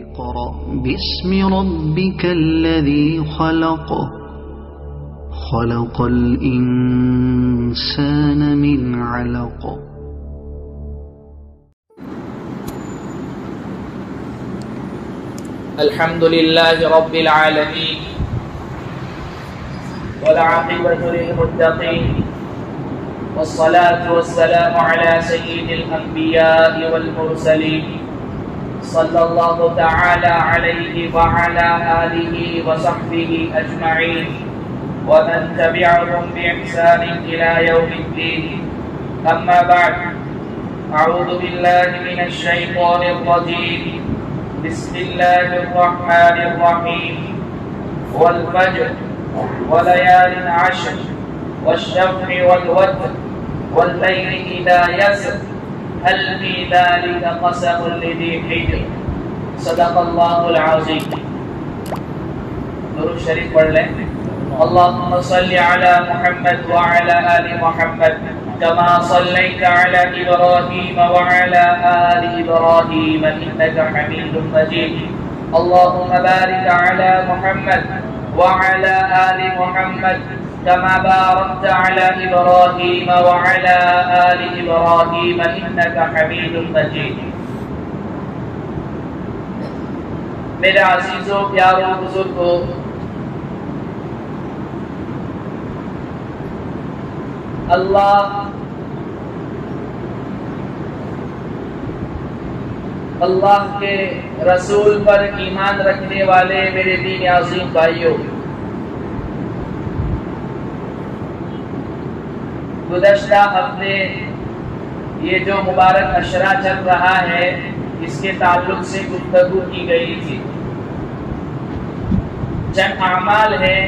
اقرأ باسم ربك الذي خلق خلق الإنسان من علق الحمد لله رب العالمين والعاقبة للمتقين والصلاة والسلام على سيد الأنبياء والمرسلين صلى الله تعالى عليه وعلى آله وصحبه أجمعين ومن تبعهم بإحسان إلى يوم الدين. أما بعد، أعوذ بالله من الشيطان الرجيم. بسم الله الرحمن الرحيم. والفجر وليال عشر والشفع والوتر والليل إذا يسر هل في ذلك قسم لذي حجر. صدق اللہ العظیم. درود شریف پڑھ لیں. اللهم صل على محمد وعلى آل محمد كما صليت على إبراهيم وعلى آل إبراهيم إنك حميد مجيد. اللهم بارك على محمد وعلى آل محمد كما باركت على إبراهيم وعلى آل إبراهيم إنك حميد مجيد. میرے عزیزوں، پیاروں، بزرگوں، اللہ کے رسول پر ایمان رکھنے والے میرے دین عظیم بھائیوں، گزشتہ ہفتے یہ جو مبارک عشرہ چل رہا ہے اس کے تعلق سے گفتگو کی گئی تھی. چند اعمال ہیں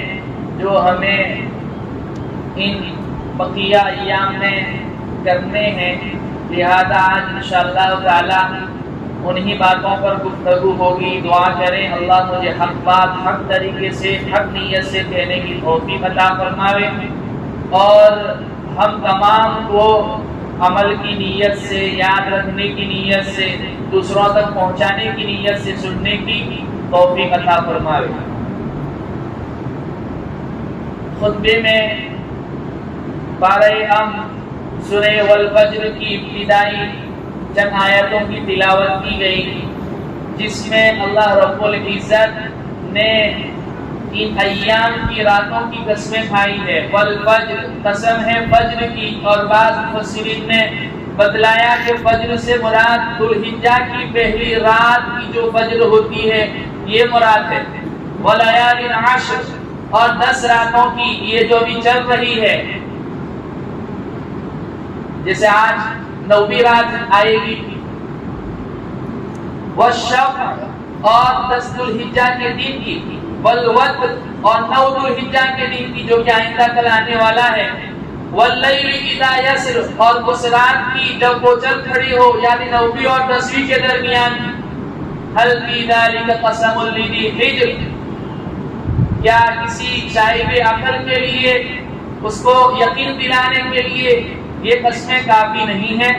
جو ہمیں ان بقیہ ایام میں کرنے ہیں، لہذا آج انشاءاللہ تعالی انہی باتوں پر گفتگو ہوگی. دعا کریں اللہ مجھے حق بات حق طریقے سے حق نیت سے کہنے کی توفیق عطا فرماوے، اور ہم تمام کو عمل کی نیت سے، یاد رکھنے کی نیت سے، دوسروں تک پہنچانے کی نیت سے سننے کی توفیق عطا فرماوے. خطبے میں پارہ سورہ والفجر کی ابتدائی چند آیتوں کی تلاوت کی گئی، جس میں اللہ رب العزت نے ان ایام کی راتوں کی قسمیں کھائی ہے. والفجر، قسم ہے فجر کی، اور بعض مفسرین نے بتلایا کہ فجر سے مراد ذوالحجہ کی پہلی رات کی جو فجر ہوتی ہے یہ مراد ہے. ولیال عشر، اور 10 راتوں کی یہ جو بھی چل رہی ہے، جیسے آج 9ویں رات آئے گی. والشفع، اور 10 ذوالحجہ کے دن کی. والوتر، اور 9 ذوالحجہ کے دن کی جو کہ آئندہ کل آنے والا ہے. واللیل اذا یسر، اور اس رات کی جب وہ چل کھڑی ہو، یعنی 9ویں اور 10ویں کے درمیان. هل فی ذلک قسم لذی حجر، کیا کسی صاحب عقل کے لیے، اس کو یقین دلانے کے لیے یہ قسمیں کافی نہیں ہیں؟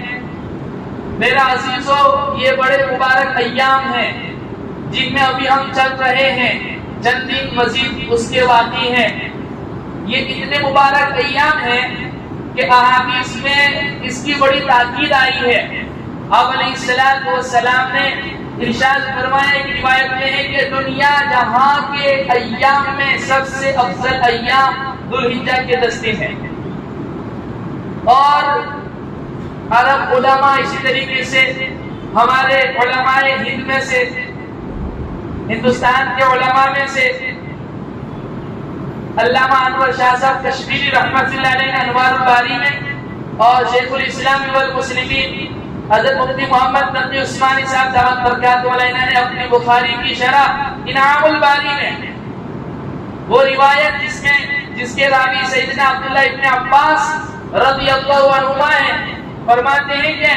میرا عزیزو، یہ بڑے مبارک ایام ہیں جن میں ابھی ہم چل رہے ہیں، چند دن مزید اس کے باقی ہیں. یہ اتنے مبارک ایام ہیں کہ احادیث میں اس کی بڑی تاکید آئی ہے. آپ علیہ السلام نے ارشاد فرمایا، ایک روایت میں ہے کہ دنیا جہاں کے ایام میں سب سے افضل ایام ذوالحجہ کے 10 دن ہیں. اور عرب علماء، اسی طریقے سے ہمارے علماء ہند میں سے، ہندوستان کے علماء میں سے علامہ انور شاہ صاحب کشمیری رحمۃ اللہ علیہ نے انوار الباری میں، اور شیخ الاسلام والمسلمین حضرت مفتی محمد نقی عثمانی صاحب دامت برکاتہ علیہ نے اپنی بخاری کی شرح انعام الباری میں وہ روایت جس کے راوی سیدنا عبداللہ ابن عباس رضی اللہ عنہما ہیں، فرماتے ہیں کہ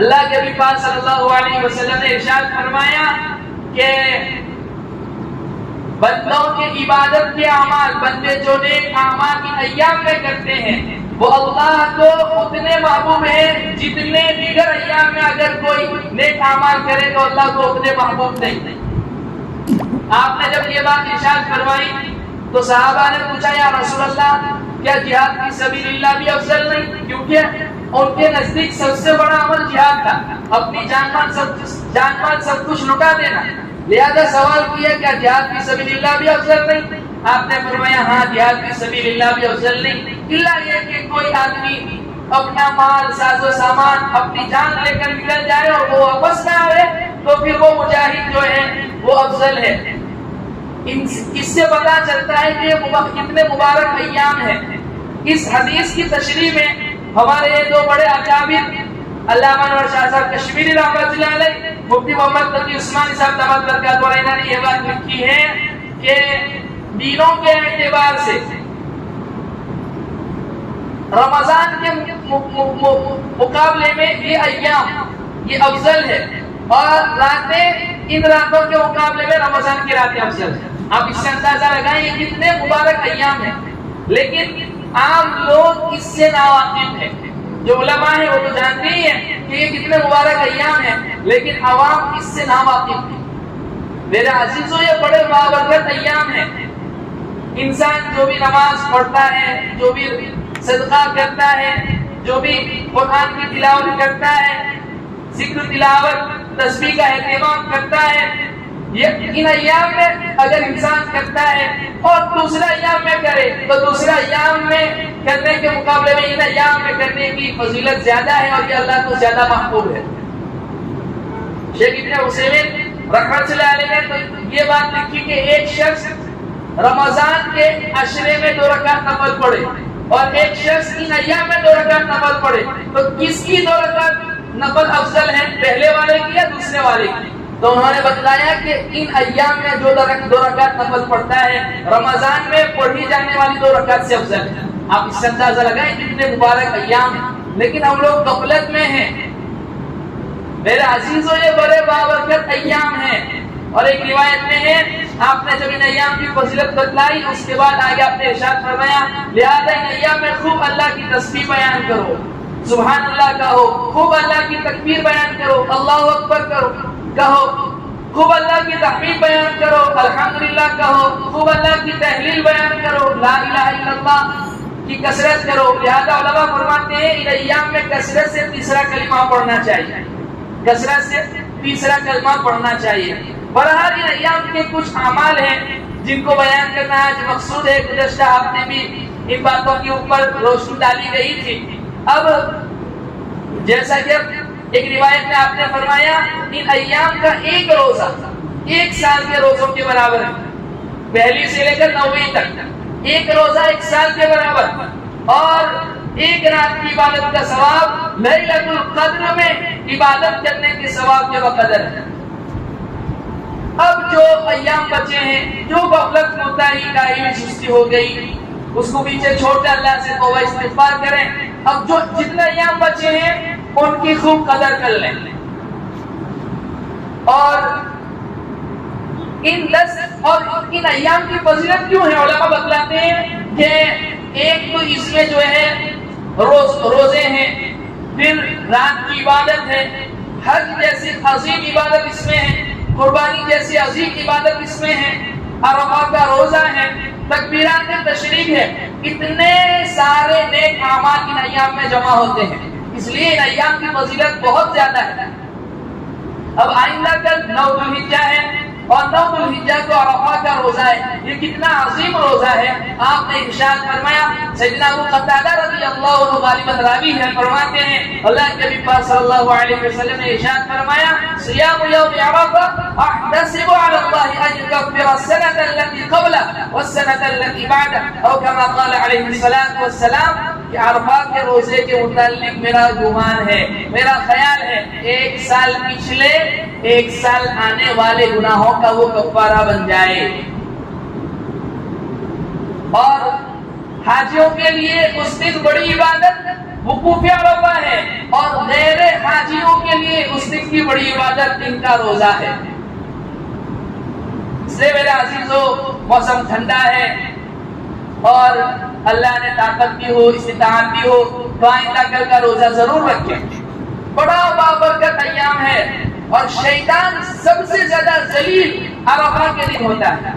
اللہ کے نبی پاک صلی اللہ علیہ وسلم نے ارشاد فرمایا کہ بندوں کے عبادت کے اعمال، بندے جو نیک اعمال کی ایام میں کرتے ہیں، وہ اللہ کو اتنے محبوب ہیں جتنے دیگر ایام میں اگر کوئی نیک اعمال کرے تو اللہ کو اتنے محبوب نہیں۔ آپ نے جب یہ بات ارشاد فرمائی تو صحابہ نے پوچھا یا رسول اللہ کیا جہاد فی سبیل اللہ بھی افضل نہیں؟ کیونکہ ان کے نزدیک سب سے بڑا عمل جہاد تھا، اپنی جان مال سب کچھ لٹا دینا۔ لہذا سوال کیا کیا جہاد فی سبیل اللہ بھی افضل نہیں؟ آپ نے فرمایا ہاں جہاد فی سبیل اللہ بھی افضل نہیں، الا یہ کہ کوئی آدمی اپنا مال ساز و سامان اپنی جان لے کر نکل جائے اور وہ واپس نہ آئے تو پھر وہ مجاہد جو ہے وہ افضل ہے۔ اس سے پتا چلتا ہے کہ کتنے مبارک ایام ہیں۔ اس حدیث کی تشریح میں ہمارے دو بڑے اکابر علامہ انور شاہ صاحب کشمیری رحمۃ اللہ علیہ، مفتی محمد تقی عثمانی صاحب دامت برکات والا، انہوں نے یہ بات لکھی ہے کہ دینوں کے اعتبار سے رمضان کے مقابلے میں یہ ایام یہ افضل ہے، اور راتیں ان راتوں کے مقابلے میں رمضان کی راتیں افضل ہیں۔ آپ اس سے اندازہ لگائیں یہ کتنے مبارک ایام ہیں، لیکن عام لوگ اس سے ناواقف ہیں۔ جو علماء ہیں وہ تو جانتے ہی ہیں کہ یہ کتنے مبارک ایام ہیں، لیکن عوام اس سے ناواقف ہیں۔ میرے عزیزو یہ بڑے بابرکت ایام ہیں۔ انسان جو بھی نماز پڑھتا ہے، جو بھی صدقہ کرتا ہے، جو بھی قرآن کی تلاوت کرتا ہے، ذکر تلاوت تسبیح کا اہتمام کرتا ہے، یہ ان ایام میں اگر انسان کرتا ہے اور دوسرے ایام میں کرے تو دوسرے ایام میں کرنے کے مقابلے میں ان ایام میں کرنے کی فضیلت زیادہ ہے اور یہ اللہ کو زیادہ محبوب ہے۔ شیخ ابن عثیمین رحمۃ اللہ علیہ نے تو یہ بات لکھی کہ ایک شخص رمضان کے عشرے میں 2 رکعت نفل پڑھے اور ایک شخص ان ایام میں 2 رکعت نفل پڑھے تو کس کی 2 رکعت نفل افضل ہے، پہلے والے کی یا دوسرے والے کی؟ تو انہوں نے بتلایا کہ ان ایام میں جو 2 رکعت نفل پڑھتا ہے رمضان میں پڑھی جانے والی 2 رکعت سے افضل ہے۔ آپ اس سے اندازہ لگائیں کتنے مبارک ایام ہیں، لیکن ہم لوگ غفلت میں ہیں۔ میرے عزیزوں یہ بڑے بابرکت ایام ہیں، اور ایک روایت میں ہے آپ نے جب ان ایام کی فضیلت بتلائی اس کے بعد آگے آپ نے ارشاد فرمایا لہذا ان ایام میں خوب اللہ کی تسبیح بیان کرو، سبحان اللہ کہو، خوب اللہ کی تکبیر بیان کرو، اللہ اکبر کہو، خوب اللہ کی تحمید بیان کرو، الحمدللہ کہو، خوب اللہ کی تحلیل بیان کرو، لا الہ الا اللہ کی کثرت کرو۔ لہذا علماء فرماتے ہیں ان ایام میں کثرت سے تیسرا کلمہ پڑھنا چاہیے، کثرت سے تیسرا کلمہ پڑھنا چاہیے۔ بہرحال ان ایام کے کچھ اعمال ہیں جن کو بیان کرنا آج مقصود ہے۔ گزشتہ ہفتے بھی ان باتوں کے اوپر روشنی ڈالی گئی تھی۔ اب جیسا کہ ایک روایت میں آپ نے فرمایا ان ایام کا ایک روزہ 1 سال کے روزوں کے برابر ہے، پہلی سے لے کر 9ویں تک ایک روزہ 1 سال کے برابر، اور ایک رات کی عبادت کا ثواب لیلۃ القدر میں عبادت کرنے کے ثواب کے بقدر ہے۔ اب جو ایام بچے ہیں، جو غفلت کوتاہی کاہلی میں سستی ہو گئی اس کو پیچھے چھوڑ کر اللہ سے توبہ استغفار کریں۔ اب جو جتنے ایام بچے ہیں ان کی خوب قدر کر لیں، اور ان ایام کی فضیلت کیوں ہے علماء بتلاتے ہیں کہ ایک تو اس میں جو ہے روزے ہیں، پھر رات کی عبادت ہے، حج جیسی عظیم عبادت اس میں ہے، قربانی جیسی عظیم عبادت اس میں ہے، عرفہ کا روزہ ہے، تکبیرات تشریق ہے، اتنے سارے نیک اعمال ان ایام میں جمع ہوتے ہیں، اس لیے ان ایام کی فضیلت بہت زیادہ ہے۔ اب آئندہ کل 9 ذو الحجہ ہے، اور 9 ذو الحجہ کو عرفہ کا روزہ ہے، یہ کتنا عظیم روزہ ہے۔ آپ نے ارشاد فرمایا، سیدنا ابو قتادہ رضی اللہ عنہ غالباً راوی ہے، فرماتے ہیں اللہ کے نبی پاک صلی اللہ علیہ وسلم نے ارشاد فرمایا صیام یوم عرفہ احتسب علی اللہ ان یکفر السنة التي قبلہ والسنة التي بعدہ، او کما قال علیہ الصلاۃ والسلام کہ عرفہ کے روزے کے متعلق میرا گمان ہے، میرا خیال ہے 1 سال پچھلے 1 سال آنے والے گناہوں کا وہ کفارہ بن جائے۔ اور حاجیوں کے لیے اس دن بڑی عبادت وقوف عرفہ ہے، اور غیر حاجیوں کے لیے اس دن کی بڑی عبادت دن کا روزہ ہے۔ اس لیے میرے عزیزو موسم ٹھنڈا ہے اور اللہ نے طاقت دی ہو، استطاعت دی ہو تو آئندہ کل کا روزہ ضرور رکھیں۔ بڑا بابرکت ایام ہے اور شیطان سب سے زیادہ ذلیل عرفہ کے دن ہوتا ہے۔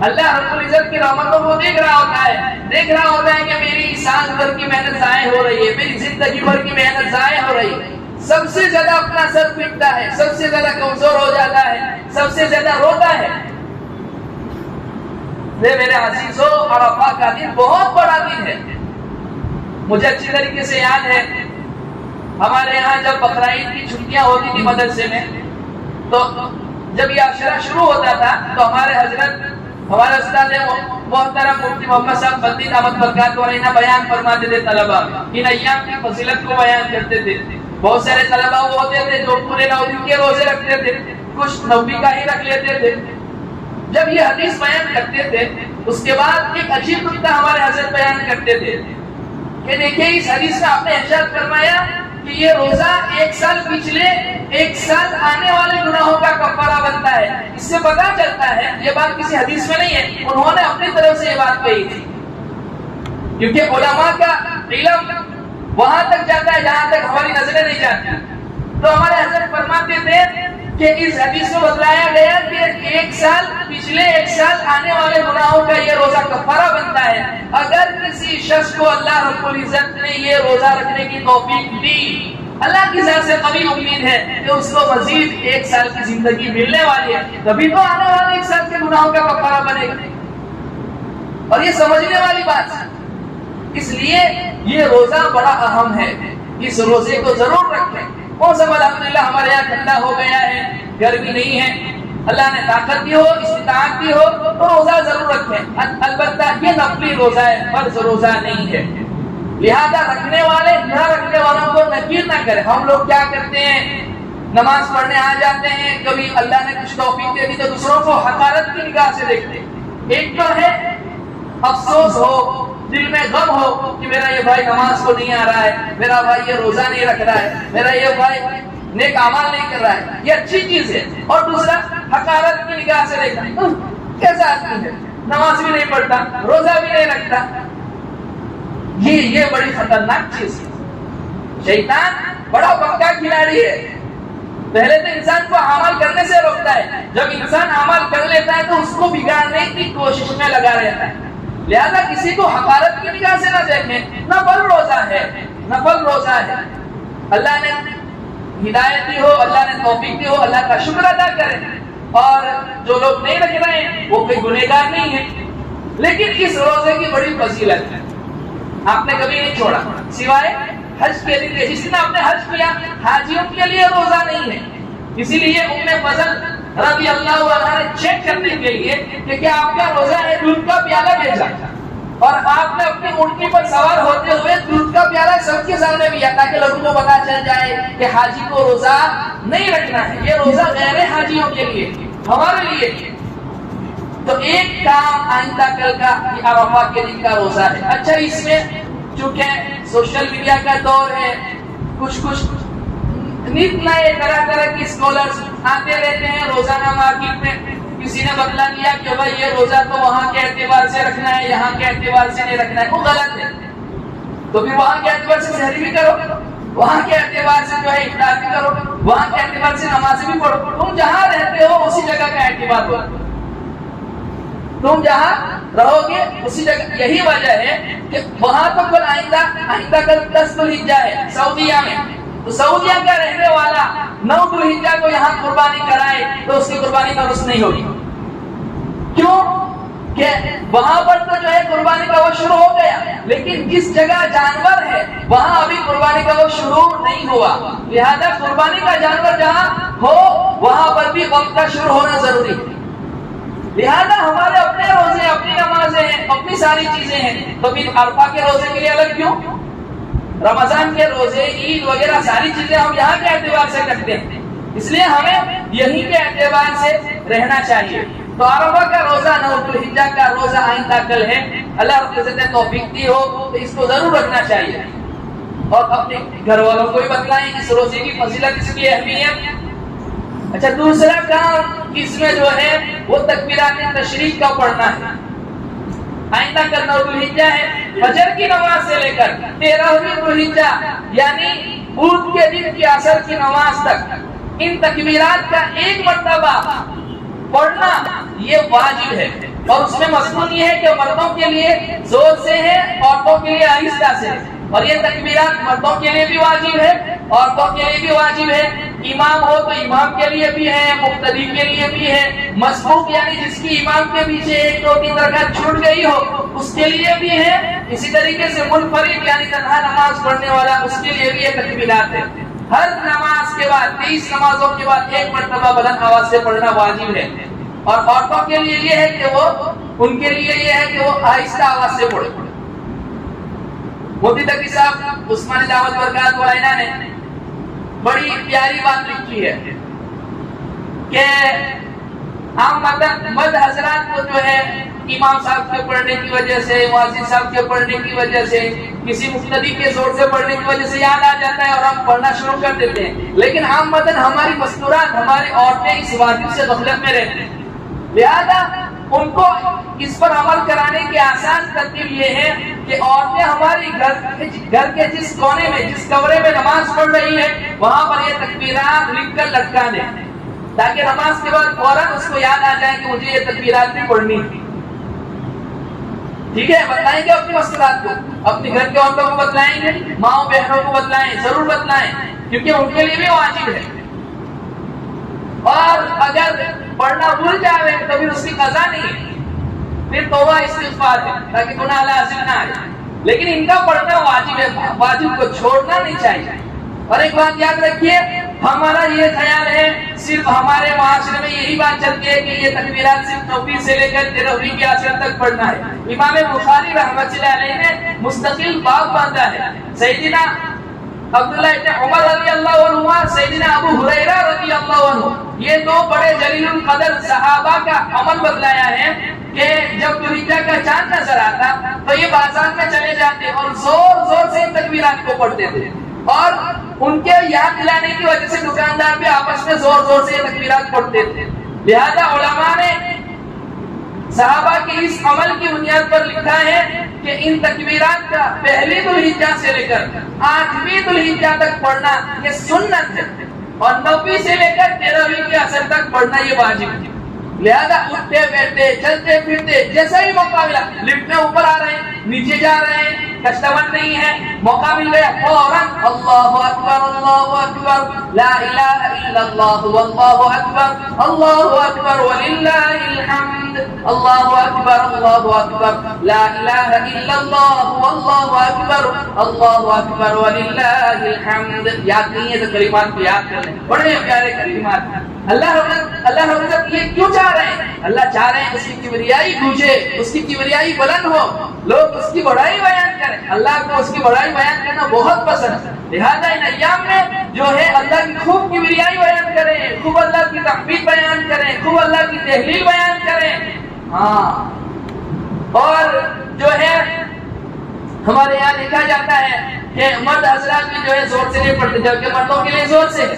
اللہ رب العزت کی رحمتوں کو دیکھ رہا ہوتا ہے کہ میری سال بھر کی محنت ضائع ہو رہی ہے، میری زندگی بھر کی محنت ضائع ہو رہی ہے۔ سب سے زیادہ اپنا سر پیٹتا ہے، سب سے زیادہ کمزور ہو جاتا ہے، سب سے زیادہ روتا ہے۔ میرے عزیزو، عرفہ کا دن بہت بڑا دن ہے۔ مجھے اچھی طریقے سے یاد ہے ہمارے یہاں جب بقرعید کی چھٹیاں ہوتی تھی مدرسے میں، تو جب یہ عشرہ شروع ہوتا تھا تو ہمارے استاد محترم مفتی محمد صاحب بندی دامت برکات علیہ بیان فرماتے تھے طلباء، ان ایام کی فضیلت کو بیان کرتے تھے۔ بہت سارے طلباء وہ ہوتے تھے جو پورے 9 دن کے روزے رکھتے تھے، کچھ 90 کا ہی رکھ لیتے تھے۔ جب یہ حدیث بیان کرتے تھے اس کے بعد ایک عجیب نکتہ ہمارے حضرت بیان کرتے تھے کہ دیکھیں اس حدیث میں آپ نے ارشاد فرمایا کہ یہ روزہ ایک سال پچھلے ایک سال آنے والے گناہوں کا کفارہ بنتا ہے۔ اس سے پتہ چلتا ہے یہ بات کسی حدیث میں نہیں ہے، انہوں نے اپنی طرف سے یہ بات کہی تھی، کیونکہ علماء کا علم وہاں تک جاتا ہے جہاں تک ہماری نظریں نہیں جاتی۔ تو ہمارے حضرت فرماتے تھے کہ اس حدیث میں بتلایا گیا کہ ایک سال پچھلے ایک سال آنے والے گناہوں کا یہ روزہ کفارہ بنتا ہے۔ اگر کسی شخص کو اللہ رب العزت نے یہ روزہ رکھنے کی توفیق دی، اللہ کی ذات سے قوی امید ہے کہ اس کو مزید ایک سال کی زندگی ملنے والی ہے، تبھی تو آنے والے ایک سال کے گناہوں کا کفارہ بنے گا۔ اور یہ سمجھنے والی بات ہے، اس لیے یہ روزہ بڑا اہم ہے، اس روزے کو ضرور رکھیں۔ موسم الحمدللہ ہمارے یہاں ٹھنڈا ہو گیا ہے، گرمی نہیں ہے، اللہ نے طاقت دی ہو، استطاعت دی ہو تو روزہ ضرور رکھیں۔ البتہ یہ نفلی روزہ ہے، فرض روزہ نہیں ہے، لہذا رکھنے والے نہ رکھنے والوں کو نکیر نہ کریں۔ ہم لوگ کیا کرتے ہیں، نماز پڑھنے آ جاتے ہیں، کبھی اللہ نے کچھ توفیق دے دی تو دوسروں کو حقارت کی نگاہ سے دیکھتے ہیں۔ ایک تو ہے افسوس ہو، دل میں غم ہو کہ میرا یہ بھائی نماز کو نہیں آ رہا ہے، میرا بھائی یہ روزہ نہیں رکھ رہا ہے، میرا یہ بھائی نیک اعمال نہیں کر رہا ہے، یہ اچھی چیز ہے۔ اور دوسرا حقارت کی نگاہ سے دیکھنا، کیسا آدمی ہے، نماز بھی نہیں پڑھتا، روزہ بھی نہیں رکھتا۔ یہ بڑی خطرناک چیز ہے۔ شیطان بڑا پکا کھلاڑی ہے، پہلے تو انسان کو عمل کرنے سے روکتا ہے، جب انسان عمل کر لیتا ہے تو اس کو بگاڑنے کی کوشش میں لگا رہتا ہے۔ لہذا کسی کو حقارت کی نگاہ سے نہ دیکھیں، نفل روزہ ہے، نفل روزہ ہے۔ اللہ نے ہدایت دی ہو، اللہ نے توفیق دی ہو، اللہ کا شکر ادا کریں۔ اور جو لوگ نہیں رکھ رہے ہیں وہ کوئی گنہگار نہیں ہے، لیکن اس روزے کی بڑی فضیلت ہے، آپ نے کبھی نہیں چھوڑا سوائے حج کے دن کے۔ جس نے آپ نے حج کیا، حاجیوں کے لیے روزہ نہیں ہے، اسی لیے ام فضل رضی اللہ عنہا نے چیک کرنے کے لیے کہ کیا آپ کا روزہ ہے، دودھ کا پیالہ بھیجا، اور آپ نے اپنی اونٹنی پر سوار ہوتے ہوئے دودھ کا پیالہ سب کے سامنے بھی تاکہ لوگوں کو پتا چل جائے کہ حاجی کو روزہ نہیں رکھنا ہے، یہ روزہ غیر حاجیوں کے لیے، ہمارے لیے۔ تو ایک کام آئندہ کل کا عرفہ کے دن کا روزہ ہے۔ اچھا، اس میں چونکہ سوشل میڈیا کا دور ہے، کچھ نت نئے طرح کی اسکالرز آتے رہتے ہیں روزانہ مارکیٹ میں۔ کسی نے بدلا دیا کہ بھائی یہ روزہ تو وہاں کے اعتبار سے رکھنا ہے، یہاں کے اعتبار سے نہیں رکھنا ہے، وہ غلط ہے۔ تو پھر وہاں کے اعتبار سے سحری بھی کرو، وہاں کے اعتبار سے جو ہے افطار بھی کرو، وہاں کے اعتبار سے نماز بھی پڑھو۔ تم جہاں رہتے ہو اسی جگہ کا اعتبار ہو، تم جہاں رہو گے اسی جگہ۔ یہی وجہ ہے کہ وہاں تو کل آئندہ کل 10 ذو الحجہ ہے سعودیہ میں، تو سعودیہ کا رہنے والا 9 ذو الحجہ کو یہاں قربانی کرائے تو اس کی قربانی درست نہیں ہوگی۔ کیوں کہ وہاں پر تو جو ہے قربانی کا وقت شروع ہو گیا، لیکن جس جگہ جانور ہے وہاں ابھی قربانی کا وقت شروع نہیں ہوا، لہذا قربانی کا جانور جہاں ہو وہاں پر بھی وقت کا شروع ہونا ضروری ہے۔ لہذا ہمارے اپنے روزے، اپنی نمازیں ہیں، اپنی ساری چیزیں ہیں، تو پھر عرفہ کے روزے کے لیے الگ کیوں؟ رمضان کے روزے، عید وغیرہ ساری چیزیں ہم یہاں کے اعتبار سے کرتے ہیں، اس لیے ہمیں یہی کے اعتبار سے رہنا چاہیے۔ تو عرفہ کا روزہ 9 ذو الحجہ کا روزہ آئندہ کل ہے، اللہ رب العزت نے توفیق دی ہو تو اس کو ضرور رکھنا چاہیے، اور اپنے گھر والوں کو بھی بتلائیں اس روزے کی فضیلت، اس کی اہمیت۔ اچھا، دوسرا کام اس میں جو ہے وہ تکبیرات تشریق کا پڑھنا ہے۔ آئندہ کا 9 ذوالحجہ ہے، فجر کی نماز سے لے کر 13ویں ذوالحجہ یعنی بدھ کے دن کی عصر کی نماز تک ان تکبیرات کا ایک مرتبہ پڑھنا یہ واجب ہے، اور اس میں مضمون یہ ہے کہ مردوں کے لیے زور سے ہے، عورتوں کے لیے آہستہ سے ہے، اور یہ تکبیرات مردوں کے لیے بھی واجب ہے، عورتوں کے لیے بھی واجب ہے، امام ہو تو امام کے لیے بھی ہے، مقتدی کے لیے بھی ہے، مسبوق یعنی جس کی امام کے پیچھے 1-2-3 رکعت چھوٹ گئی ہو اس کے لیے بھی ہے، اسی طریقے سے منفرد یعنی تنہا نماز پڑھنے والا اس کے لیے بھی یہ تکبیرات ہے۔ ہر نماز کے بعد 23 نمازوں کے بعد ایک مرتبہ بلند آواز سے پڑھنا واجب ہے، اور عورتوں کے لیے یہ ہے کہ ان کے لیے یہ ہے کہ وہ آہستہ آواز سے پڑھے۔ مفتی تقی صاحب عثمانی دعوت برکات والینہ نے بڑی پیاری بات لکھی ہے کہ عام مد حضرات کو جو ہے امام صاحب کے پڑھنے کی وجہ سے، مؤذن صاحب کے پڑھنے کی وجہ سے، کسی مقتدی کے زور سے پڑھنے کی وجہ سے یاد آ جاتا ہے اور ہم پڑھنا شروع کر دیتے ہیں، لیکن عام مدن ہماری مستورات، ہماری عورتیں اس واجب سے غفلت میں رہتے ہیں، لہذا ان کو اس پر عمل کرانے کی آسان ترتیب یہ ہے کہ عورتیں ہماری گھر کے جس کونے میں، جس کمرے میں نماز پڑھ رہی ہے وہاں پر یہ تکبیرات لکھ کر لٹکا دیں، تاکہ نماز کے بعد فوراً اس کو یاد آ جائے کہ مجھے یہ تکبیرات بھی پڑھنی تھی۔ ٹھیک ہے، بتلائیں گے اپنی مستورات کو، اپنے گھر کے عورتوں کو بتلائیں گے، ماؤں بہنوں کو بتلائیں، ضرور بتلائیں، کیونکہ ان کے لیے بھی واجب ہے، اور اگر پڑھنا بھول جائے تو پھر اس کی قضا نہیں ہے، پھر توبہ استغفار ہے تاکہ گناہ لازم نہ آئے، لیکن ان کا پڑھنا واجب ہے، واجب کو چھوڑنا نہیں چاہیے۔ اور ایک بات یاد رکھیے، ہمارا یہ خیال ہے صرف ہمارے معاشرے میں یہی بات چلتی ہے کہ یہ تکبیرات صرف 9ویں سے لے کر 13ویں کی عصر تک پڑھنا ہے۔ امام بخاری رحمۃ اللہ علیہ نے مستقل باب باندھا ہے، سیدنا عبداللہ ابن عمر رضی اللہ عنہ، سیدنا ابو ہریرہ رضی اللہ عنہ، یہ دو بڑے جلیل القدر صحابہ کا عمل بتلایا ہے کہ جب ذوالحجہ کا چاند نظر آتا تو یہ بازار میں چلے جاتے اور زور زور سے ان تکبیرات کو پڑھتے تھے، اور ان کے یاد دلانے کی وجہ سے دکاندار بھی آپس میں زور زور سے یہ تکبیرات پڑھتے تھے۔ لہذا علماء نے صحابہ کے اس عمل کی بنیاد پر لکھا ہے کہ ان تکبیرات کا پہلی ذوالحجہ سے لے کر 8ویں ذوالحجہ تک پڑھنا یہ سنت ہے، اور 9ویں سے لے کر 13ویں کے عصر تک پڑھنا یہ واجب ہے۔ لہذا اٹھتے بیٹھتے چلتے پھرتے جیسا ہی موقع ملا، لفٹ میں اوپر آ رہے ہیں، نیچے جا رہے ہیں، کسٹمر نہیں ہے، موقع مل گیا فوراً اللہ اکبر لا الہ الا اللہ واللہ اکبر وللہ الحمد، اللہ اکبر لا الہ الا اللہ واللہ اکبر وللہ الحمد۔ یاد نہیں ہے تو کلمات کو یاد کر لیں، بڑے پیارے کلمات۔ اللہ رب یہ کیوں چاہ رہے ہیں؟ اللہ چاہ رہے ہیں اس کی کبریائی گونجے، اس کی کبریائی بلند ہو، لوگ اس کی بڑائی بیان کریں، اللہ کو اس کی بڑائی بیان کرنا بہت پسند ہے، لہذا ان ایام میں جو ہے اللہ کی خوب کبریائی بیان کریں، خوب اللہ کی تحمید بیان کریں، خوب اللہ کی تحلیل بیان کریں۔ ہاں، اور جو ہے ہمارے یہاں لکھا جاتا ہے کہ مرد حضرات بھی جو ہے زور سے نہیں پڑھتے، جبکہ مردوں کے لیے زور سے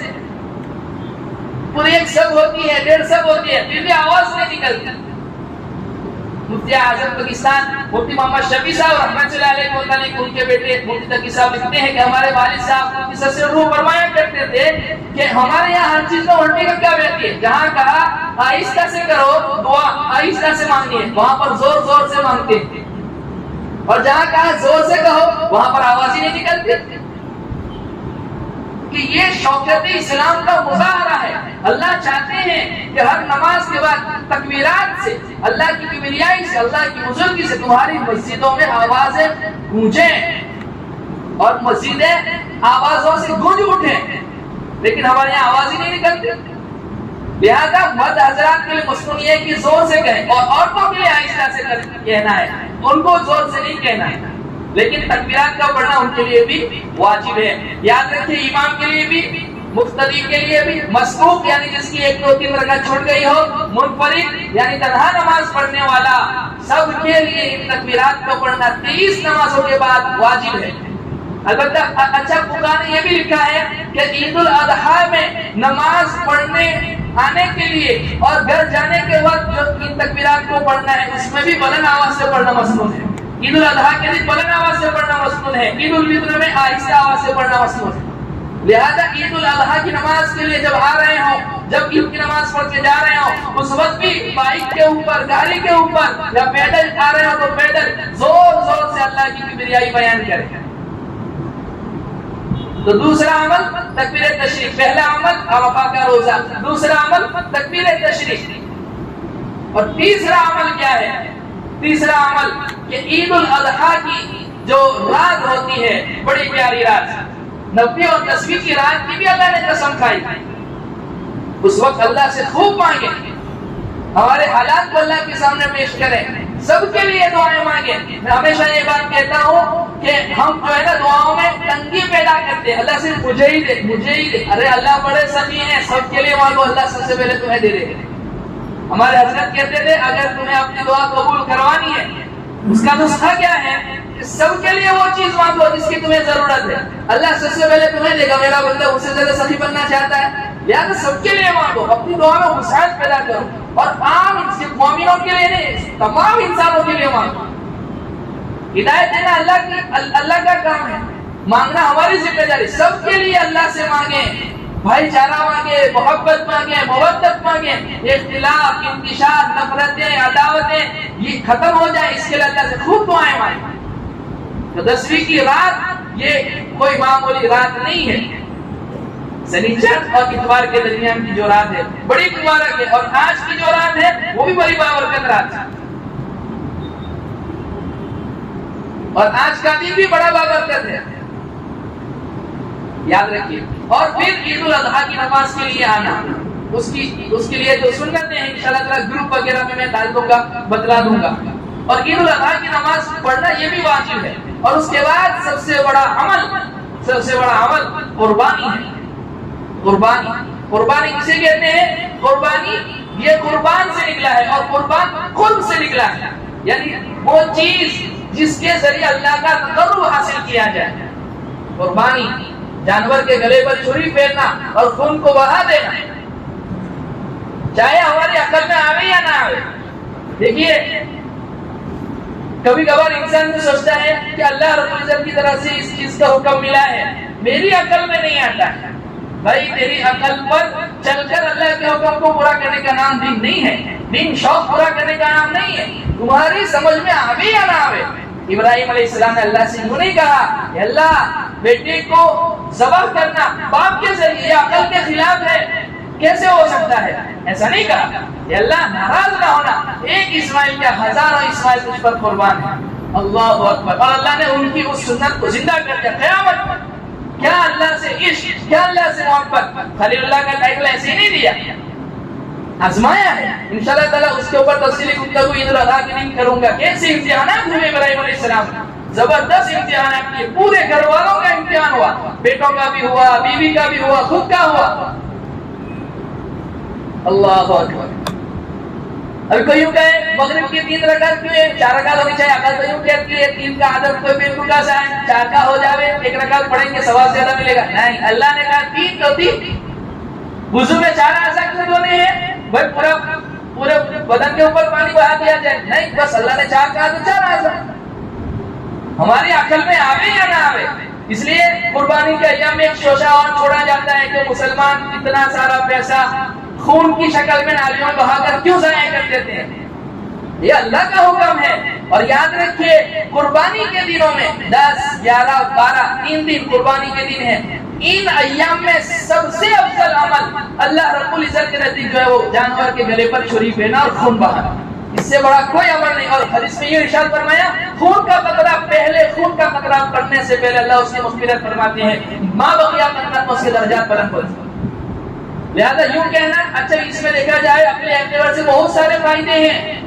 پوری ایک سب ہوتی ہے، 1.5 سب ہوتی ہے، پھر بھی آواز نہیں نکلتی۔ مفتی اعظم پاکستان مفتی محمد شفیع صاحب رحمۃ اللہ علیہ کو متعلق ان کے بیٹے مفتی تقی صاحب لکھتے ہیں کہ ہمارے والد صاحب اس سے روح فرمایا کرتے تھے کہ ہمارے یہاں ہر چیز میں الٹی کا کیا بیٹھی ہے، جہاں کہا آہستہ سے کرو دعا آہستہ سے مانگنی ہے وہاں پر زور زور سے مانگتے ہیں، اور جہاں کہا زور سے کہو وہاں پر آواز ہی نہیں نکلتی، کہ یہ شوکت اسلام کا مظاہرہ ہے۔ اللہ چاہتے ہیں کہ ہر نماز کے بعد تکبیرات سے، اللہ کی کبریائی سے، اللہ کی بزرگی سے تمہاری مسجدوں میں آوازیں گونجیں اور مسجدیں آوازوں سے گونج اٹھیں، لیکن ہمارے یہاں آواز ہی نہیں نکلتی۔ لہذا مرد حضرات کے لیے مسنون یہ ہے کہ زور سے کہیں، اور عورتوں کے لیے آہستہ سے کہنا ہے، ان کو زور سے نہیں کہنا ہے، لیکن تکبیرات کا پڑھنا ان کے لیے بھی واجب ہے۔ یاد رکھیے امام کے لیے بھی، مقتدی کے لیے بھی، مسبوق یعنی جس کی 1-2-3 رکعت چھوٹ گئی ہو، منفرد یعنی تنہا نماز پڑھنے والا، سب کے لیے ان تکبیرات کو پڑھنا 23 نمازوں کے بعد واجب ہے۔ البتہ اچھا فقہاء نے یہ بھی لکھا ہے کہ عید الاضحیٰ میں نماز پڑھنے آنے کے لیے اور گھر جانے کے وقت جو ان تکبیرات کو پڑھنا ہے اس میں بھی بلند آواز سے پڑھنا مسنون ہے. عید الاضحیٰ کے دن بلند آواز سے پڑھنا مسنون ہے، عید الفطر میں آہستہ آواز سے پڑھنا مسنون ہے. لہذا عید الاضحیٰ کی نماز کے لیے جب آ رہے ہوں، جب عید کی نماز پڑھ کے جا رہے ہوں، اس وقت بھی بائک کے اوپر، گاڑی کے اوپر یا پیدل آ رہے ہوں تو پیدل زور زور سے اللہ کی کبریائی بیان کریں. تو دوسرا عمل تکبیر تشریق. پہلا عمل عرفہ کا روزہ، دوسرا عمل تکبیر تشریق. اور تیسرا عمل کیا ہے؟ تیسرا عمل کہ عید الاضحیٰ کی جو رات ہوتی ہے بڑی پیاری رات، 90 اور 10 کی رات کی بھی اللہ نے قسم کھائی. اس وقت اللہ سے خوب مانگیں، ہمارے حالات کو اللہ کے سامنے پیش کریں، سب کے لیے دعائیں مانگیں. میں ہمیشہ یہ بات کہتا ہوں کہ ہم جو ہے نا دعاؤں میں تنگی پیدا کرتے ہیں، اللہ صرف مجھے ہی دے، مجھے ہی دے. ارے اللہ بڑے سخی ہیں، سب کے لیے مانگو، اللہ سب سے پہلے تمہیں دے دے. ہمارے حضرت کہتے تھے اگر تمہیں اپنی دعا قبول کروانی ہے اس کا نسخہ کیا ہے؟ سب کے لیے وہ چیز مانگو جس کی تمہیں ضرورت ہے. اللہ سب سے پہلے تمہیں دے گا. میرا بندہ اس سے زیادہ سخی بننا چاہتا ہے، لہٰذا سب کے لیے مانگو، اپنی دعا میں وسعت پیدا کرو. اور عام صرف مومنوں کے لیے نہیں، تمام انسانوں کے لیے مانگو. ہدایت دینا اللہ کا کام ہے، مانگنا ہماری ذمہ داری. سب کے لیے اللہ سے مانگیں، بھائی چارہ مانگے، محبت مانگے، مودت مانگے، اختلاف، انتشار، نفرتیں، عداوتیں یہ ختم ہو جائے، اس کے لیے اللہ سے خوب دعائیں مانگیں. تو 10ویں کی رات یہ کوئی معمولی رات نہیں ہے. سنیچر اور اتوار کے درمیان کی جو رات ہے بڑی مبارک ہے، اور آج کی جو رات ہے وہ بھی بڑی بابرکت رات ہے، اور آج کا دن بھی بڑا بابرکت ہے، یاد رکھیے. اور پھر عید الاضحیٰ کی نماز کے لیے آنا، اس کے لیے جو سنتیں ہیں انشاءاللہ تعالیٰ گروپ وغیرہ میں ڈال دوں گا، بتلا دوں گا. اور عید الاضحیٰ کی نماز پڑھنا یہ بھی واجب ہے. اور اس کے بعد سب سے بڑا عمل قربانی ہے. قربانی کسے کہتے ہیں؟ قربانی یہ قربان سے نکلا ہے، اور قربان قرب سے نکلا ہے، یعنی وہ چیز جس کے ذریعے اللہ کا تقرب حاصل کیا جائے. قربانی جانور کے گلے پر چھری پھیرنا اور خون کو بہا دینا، چاہے ہماری عقل میں آوے یا نہ آوے. دیکھیے کبھی کبھار انسان تو سوچتا ہے کہ اللہ رب العزت کی طرف سے اس چیز کا حکم ملا ہے، میری عقل میں نہیں آتا ہے. بھائی تیری عقل پر چل کر اللہ کے حکم کو پورا کرنے کا نام دین نہیں ہے، دین شوق پورا کرنے کا نام نہیں ہے. تمہاری سمجھ میں آوے یا نہ آوے. ابراہیم علیہ السلام نے اللہ سے یوں نہیں کہا کہ اللہ بیٹے کو ذبح کرنا باپ کے ذریعے عقل کے خلاف ہے، کیسے ہو سکتا ہے، ایسا نہیں کہا. کہ اللہ ناراض نہ ہونا، ایک اسماعیل کا ہزاروں اسماعیل تجھ پر قربان ہے. اللہ اکبر. اور اللہ نے ان کی اس سنت کو زندہ کر دیا قیامت پر. کیا اللہ سے عشق، کیا اللہ سے محبت. خلیل اللہ کا ٹائٹل ایسے ہی نہیں دیا، آزمایا ہے. انشاءاللہ تعالیٰ اس کے اوپر تفصیلی گفتگو عید الاضحیٰ کے دن کروں گا. کیسے امتحانات ہوئے ابراہیم علیہ السلام، زبردست امتحانات کیے. پورے گھر والوں کا امتحان ہوا، بیٹوں کا بھی ہوا، بیوی کا بھی ہوا، خود کا ہوا. اللہ اکبر. ابھی کوئی یوں کہے مغرب کی 3 رکعت کیوں ہے، 4 رکعت ہونی چاہیے. اگر تو یوں کہتی ہے 3 کا عدد کوئی بے تکا سا ہے، 4 کا ہو جاوے، 1 رکعت پڑھیں گے ثواب زیادہ ملے گا. نہیں، اللہ نے کہا 3 تو 3. وضو میں 4 ایسا کیوں دھونے ہیں بھائی پورے بدن کے اوپر پانی بہا دیا جائے؟ نہیں، بس اللہ نے 4 کہا تو 4 ایسا. ہماری عقل میں آوے یا نہ آوے. اس لیے قربانی کے ایام میں ایک شوشہ اور چھوڑا جاتا ہے کہ مسلمان اتنا سارا پیسہ خون کی شکل میں نالیوں میں بہا کر کیوں ضائع کر دیتے ہیں. یہ اللہ کا حکم ہے. اور یاد رکھیے قربانی کے دنوں میں 10, 11, 12 3 دن قربانی کے دن ہیں. ان ایام میں سب سے افضل عمل اللہ رب العزت کے نزدیک جو ہے وہ جانور کے گلے پر چھری پھیرنا اور خون بہانا. اس سے بڑا کوئی عمل نہیں. اور حدیث میں یہ ارشاد فرمایا خون کا قطرہ پڑنے سے پہلے اللہ اس کی مغفرت فرماتے ہیں. ماں بقیہ منت اس کے درجات بلند ہوتے ہیں. لہذا یوں کہنا اچھا اس میں دیکھا جائے اپنے اعتبار سے بہت سارے فائدے ہیں.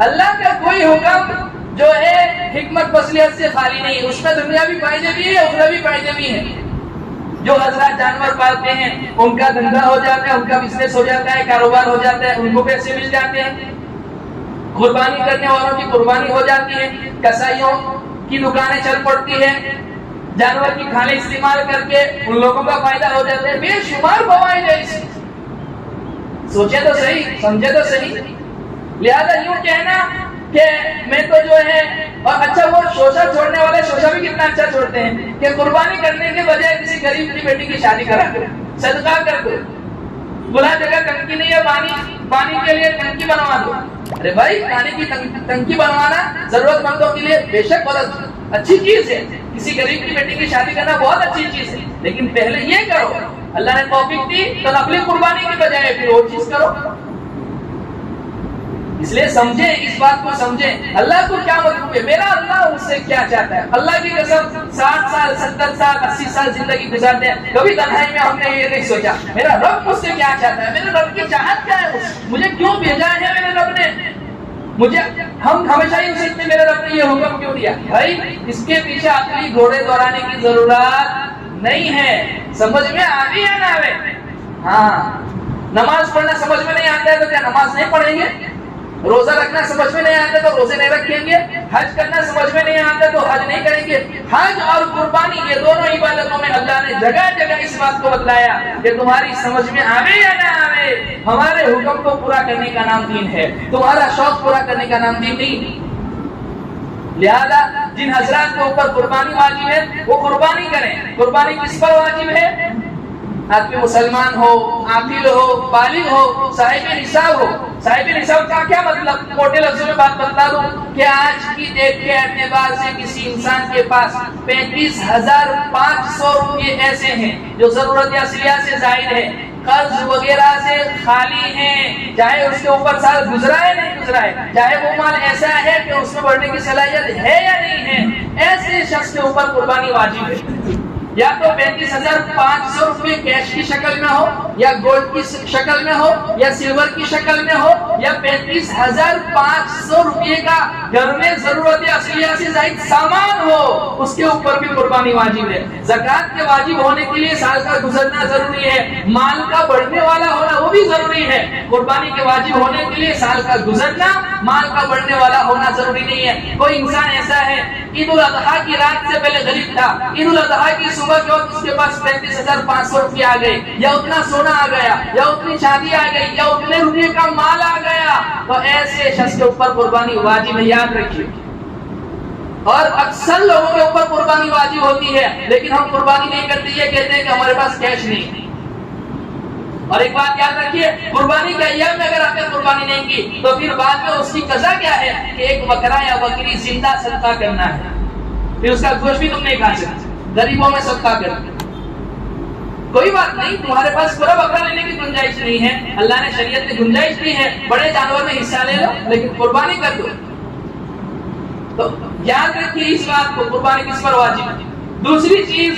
اللہ کا کوئی حکم جو ہے حکمت فصلیت سے خالی نہیں ہے. اس میں دنیاوی فائدے بھی ہیں، اخروی فائدے بھی ہیں. جو حضرات جانور پالتے ہیں ان کا دھندا ہو جاتا ہے، ان کا بزنس ہو جاتا ہے، کاروبار ہو جاتا ہے، ان کو پیسے مل جاتے ہیں. قربانی کرنے والوں کی قربانی ہو جاتی ہے، کسائیوں کی دکانیں چل پڑتی ہیں، جانور کی کھالیں استعمال کر کے ان لوگوں کا فائدہ ہو جاتا ہے. بے شمار فوائد ہے اس. سوچے تو صحیح, سمجھے تو صحیح. لہذا یوں کہنا کہ میں تو جو ہے, اور اچھا وہ شوشہ چھوڑنے والے شوشہ بھی کتنا اچھا چھوڑتے ہیں کہ قربانی کرنے کے بجائے کسی غریب کی بیٹی کی شادی کرا دو, صدقہ کر دو. بلا جگہ ٹنکی نہیں ہے, پانی کے لیے ٹنکی بنوا دو. ارے بھائی, پانی کی ٹنکی بنوانا ضرورت مندوں کے لیے بے شک بہت اچھی چیز ہے. کسی غریب کی بیٹی کی شادی کرنا بہت اچھی چیز ہے, لیکن پہلے یہ کرو. اللہ نے توفیق دی تو نفلی قربانی کی بجائے پھر وہ چیز کرو. اس لیے سمجھیں, اس بات کو سمجھیں اللہ کو کیا مطلوب ہے, میرا اللہ اس سے کیا چاہتا ہے. اللہ کی قسم 60 سال 70 سال 80 سال زندگی گزارتے ہیں, کبھی تنہائی میں ہم نے یہ نہیں سوچا میرا رب مجھ سے کیا چاہتا ہے, میرے رب کی چاہت کیا ہے, مجھے کیوں بھیجا ہے میرے رب نے مجھے. ہم ہمیشہ یہ سوچتے میرے رب نے یہ حکم کیوں دیا. بھائی اس کے پیچھے عقلی گھوڑے دوڑانے کی ضرورت نہیں ہے. سمجھ میں آ رہی ہے نا ہمیں؟ ہاں, نماز پڑھنا سمجھ میں نہیں آتا ہے تو کیا نماز نہیں پڑھیں گے؟ روزہ رکھنا سمجھ میں نہیں آتا تو روزے نہیں رکھیں گے؟ حج کرنا سمجھ میں نہیں آتا تو حج نہیں کریں گے؟ حج اور قربانی یہ دونوں عبادتوں میں اللہ نے جگہ جگہ اس بات کو بتلایا کہ تمہاری سمجھ میں آوے یا نہ آوے, ہمارے حکم کو پورا کرنے کا نام دین ہے, تمہارا شوق پورا کرنے کا نام دین نہیں. لہذا جن حضرات کے اوپر قربانی واجب ہے وہ قربانی کریں. قربانی کس پر واجب ہے؟ آدمی مسلمان ہو, عاقل ہو, بالغ ہو, صاحب نصاب ہو. صاحب نصاب کا کیا مطلب؟ موٹے لفظوں میں بات بتا دوں کہ آج کی ڈیٹ کے اعتبار سے کسی انسان کے پاس 35,500 روپے ایسے ہیں جو ضرورت اصلیہ سے زائد ہے, قرض وغیرہ سے خالی ہیں, چاہے اس کے اوپر سال گزرا ہے نہیں گزرا ہے, چاہے وہ مال ایسا ہے کہ اس میں بڑھنے کی صلاحیت ہے یا نہیں ہے, ایسے شخص کے اوپر قربانی واجب ہے. یا تو 35,500 روپے کیش کی شکل میں ہو, یا گولڈ کی شکل میں ہو, یا سلور کی شکل میں ہو, یا 35,500 روپے کا گھر میں ضرورت اصلیہ سے زائد سامان ہو, اس کے اوپر بھی قربانی واجب ہے. زکوٰۃ کے واجب ہونے کے لیے سال کا گزرنا ضروری ہے, مال کا بڑھنے والا ہونا وہ بھی ضروری ہے. قربانی کے واجب ہونے کے لیے سال کا گزرنا, مال کا بڑھنے والا ہونا ضروری نہیں ہے. کوئی انسان ایسا ہے عید الاضحیٰ کی رات سے پہلے غریب تھا, عید الاضحیٰ کی صبح کے وقت اس کے پاس 35,500 روپے آ گئے, یا اتنا سونا آ گیا, یا اتنی شادی آ گئی, یا اتنے روپے کا مال آ گیا, تو ایسے شخص کے اوپر قربانی واجب ہے, یاد رکھیے. اور اکثر لوگوں کے اوپر قربانی واجب ہوتی ہے لیکن ہم قربانی نہیں کرتے, یہ کہتے ہیں کہ ہمارے پاس کیش نہیں. اور ایک بات یاد رکھیے, قربانی کے ایام میں اگر آپ نے قربانی نہیں کی تو پھر بعد میں اس کی قضا کیا ہے کہ ایک بکرا یا بکری زندہ صدقہ کرنا ہے, پھر اس کا گوشت بھی تم نہیں کھا سکتے, غریبوں میں صدقہ کرنا. کوئی بات نہیں, تمہارے پاس پورا بکرا لینے کی گنجائش نہیں ہے, اللہ نے شریعت میں گنجائش دی ہے, بڑے جانور میں حصہ لے لو لیکن قربانی کر دو. تو یاد رکھیے اس بات کو, قربانی کس پر واجب ہے. دوسری چیز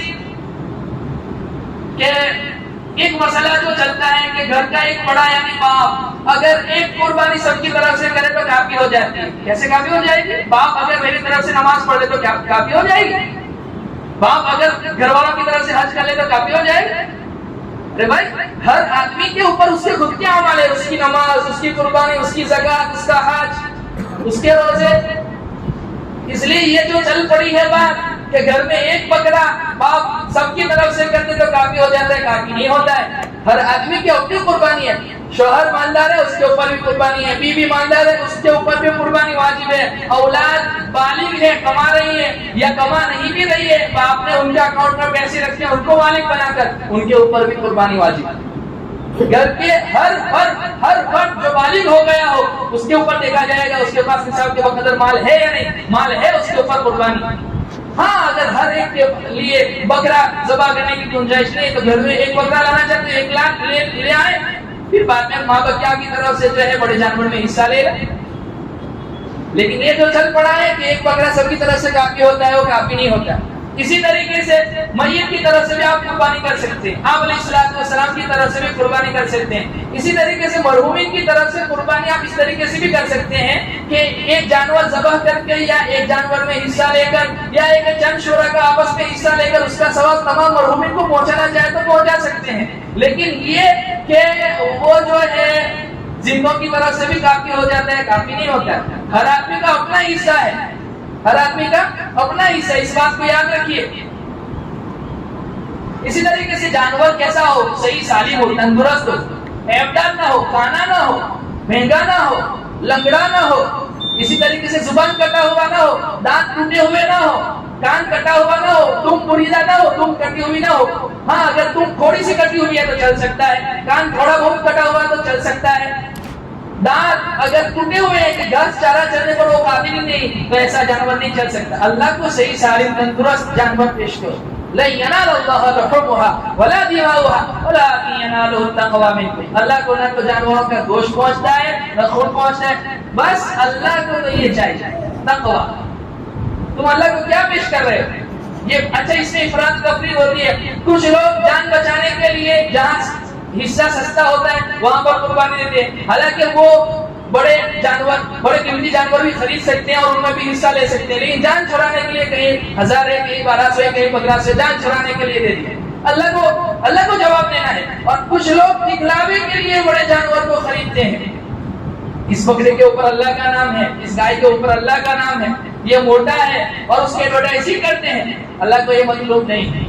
کہ ایک مسئلہ جو چلتا ہے کہ گھر کا ایک بڑا یعنی باپ اگر ایک قربانی سب کی طرف سے کرے تو کافی ہو جاتی ہے. کیسے کافی ہو جائے گی؟ باپ اگر میری طرف سے نماز پڑھ لے تو کافی ہو جائے گی, باپ اگر گھر والوں کی طرف سے حج کر لے تو کافی ہو جائے گی. ارے بھائی, ہر آدمی کے اوپر اس کے خود کے اعمال ہے, اس کی نماز, اس کی قربانی, اس کی زکات, اس کا حج, اس کے روزے. اس لیے یہ جو چل پڑی ہے بات کہ گھر میں ایک بکرا باپ سب کی طرف سے کرتے تو کافی ہو جاتا ہے, کافی نہیں ہوتا ہے. ہر آدمی کی اپنی قربانی ہے. شوہر مالدار ہے اس کے اوپر بھی قربانی ہے, بیوی مالدار ہے اس کے اوپر بھی قربانی واجب ہے. اولاد بالغ ہے, کما رہی ہے یا کما نہیں بھی رہی ہے, باپ نے ان کے اکاؤنٹ میں پیسے رکھے ان کو مالک بنا کر ان کے اوپر بھی قربانی واجب ہے. گھر کے ہر فرد جو بالغ ہو گیا ہو اس کے اوپر دیکھا جائے گا اس کے پاس نصاب کے بقدر مال ہے یا نہیں, مال ہے اس کے اوپر قربانی. ہاں, اگر ہر ایک کے لیے بکرا ذبح کرنے کی گنجائش نہیں تو گھر میں ایک بکرا لانا چاہتے ہیں 1 لاکھ لے آئے, پھر بعد میں ماں بچہ کی طرف سے جو ہے بڑے جانور میں حصہ لے لیں. لیکن یہ جو چل پڑا ہے کہ ایک بکرا سب کی طرف سے کافی ہوتا ہے, وہ کافی نہیں ہوتا. اسی طریقے سے میت کی طرف سے بھی آپ قربانی کر سکتے ہیں, آپ علیہ الصلوۃ والسلام کی طرف سے بھی قربانی کر سکتے ہیں. اسی طریقے سے مرحومین کی طرف سے قربانی آپ اس طریقے سے بھی کر سکتے ہیں کہ ایک جانور ذبح کر کے یا ایک جانور میں حصہ لے کر یا ایک چند شرکاء آپس میں حصہ لے کر اس کا ثواب تمام مرحومین کو پہنچانا چاہے تو پہنچا سکتے ہیں. لیکن یہ کہ وہ جو ہے زندوں کی طرف سے بھی کافی ہو جاتا ہے, کافی نہیں ہوتا ہے. ہر آدمی کا اپنا حصہ ہے, ہر آدمی کا اپنا حصہ, اس بات کو یاد رکھیے. اسی طریقے سے جانور کیسا ہو؟ صحیح سالم ہو، تندرست ہو، عیبدار نہ ہو، کانا نہ ہو، مہنگا نہ ہو، لنگڑا نہ ہو، اسی طریقے سے زبان کٹا ہوا نہ ہو، دانت ٹوٹے ہوئے نہ ہو، کان کٹا ہوا نہ ہو، تم بریدہ نہ ہو، تم کٹی ہوئی نہ ہو. ہاں اگر تم تھوڑی سی کٹی ہوئی ہے تو چل سکتا ہے، کان تھوڑا بہت کٹا ہوا ہے تو چل سکتا ہے، دانت اگر ٹوٹے ہوئے ہیں کہ گھاس چارہ چلنے پر وہ قابل نہیں تو ایسا جانور نہیں چل سکتا. اللہ کو صحیح سالم تندرست جانور پیش کرو. لن ينال الله لحومها ولا دماؤها ولكن يناله التقوى منكم. اللہ کو نہ تو جانوروں کا گوشت پہنچتا ہے نہ خون پہنچتا ہے، بس اللہ کو تو یہ چاہیے تقوی. تم اللہ کو کیا پیش کر رہے ہو؟ یہ اچھا اس میں افراد تفریح ہوتی ہے. کچھ لوگ جان بچانے کے لیے جہاں حصہ سستا ہوتا ہے وہاں پر قربانی دیتے ہیں، حالانکہ وہ بڑے جانور، بڑے قیمتی جانور بھی خرید سکتے ہیں اور ان میں بھی حصہ لے سکتے ہیں، لیکن جان چھڑانے کے لیے کہیں 1000 ہے، کہیں 1200 ہے، کہیں 1500 ہے، جان چھڑانے کے لیے دے دیے. اللہ کو جواب دینا ہے. اور کچھ لوگ دکھلاوے کے لیے بڑے جانور کو خریدتے ہیں. اس بکرے کے اوپر اللہ کا نام ہے، اس گائے کے اوپر اللہ کا نام ہے، یہ موٹا ہے اور اس کے ایڈورٹائزنگ کرتے ہیں. اللہ کو یہ مطلوب نہیں ہے،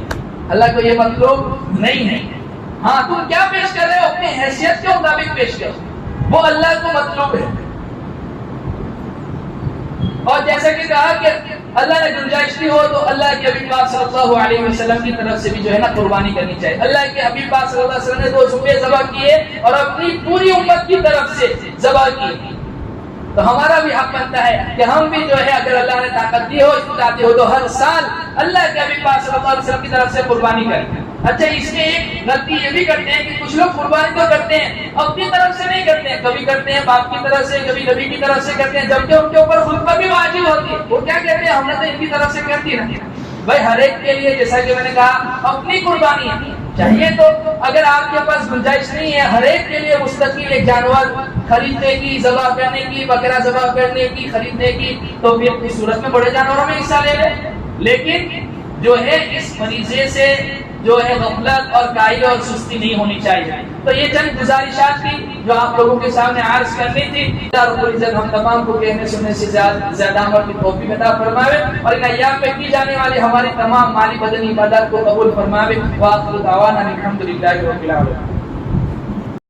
اللہ کو یہ مطلوب نہیں ہے. ہاں تم کیا پیش کر رہے ہو؟ اپنی حیثیت کے مطابق پیش کرو، وہ اللہ کو مطلوب ہے. اور جیسا کہ کہا کہ اللہ نے گنجائش دی ہو تو اللہ کے حبیب پاک صلی اللہ علیہ وسلم کی طرف سے بھی جو ہے نا قربانی کرنی چاہیے. اللہ کے حبیب پاک صلی اللہ علیہ وسلم نے 2 سوپے ذبح کیے اور اپنی پوری امت کی طرف سے ذبح کیے. تو ہمارا بھی حق بنتا ہے کہ ہم بھی جو ہے اگر اللہ نے طاقت دی ہو، استطاعت دی ہو تو ہر سال اللہ کے حبیب پاک صلی اللہ علیہ وسلم کی طرف سے قربانی کریں. اچھا اس میں ایک غلطی یہ بھی کرتے ہیں کہ کچھ لوگ قربانی تو کرتے ہیں اپنی طرف سے نہیں کرتے ہیں، کبھی کرتے ہیں باپ کی طرف سے، کبھی نبی کی طرف سے کرتے ہیں، جبکہ ان کے اوپر خود پر بھی واجب ہوتی ہے. وہ کیا کہتے ہیں؟ ہم نے تو ان کی طرف سے کرتی نا. بھائی ہر ایک کے لیے جیسا کہ میں نے کہا اپنی قربانی چاہیے. تو اگر آپ کے پاس گنجائش نہیں ہے ہر ایک کے لیے مستقل ایک جانور خریدنے کی، ذبح کرنے کی، بکرا ذبح کرنے کی، خریدنے کی، تو پھر اس صورت میں بڑے جانوروں میں حصہ لے لیں. لیکن جو ہے اس فریضے سے جو ہے غفلت اور کاہلی اور سستی نہیں ہونی چاہیے. تو یہ چند گزارشات تھی جو آپ لوگوں کے سامنے عرض کرنی تھی. اللہ رب العزت ہم تمام کو کہنے سننے سے زیادہ عمل کی توفیق عطا فرمائے اور ان ایام میں کی جانے والی ہماری تمام مالی بدنی عبادات کو قبول فرمائے. وآخر دعوانا الحمدللہ رب العالمین.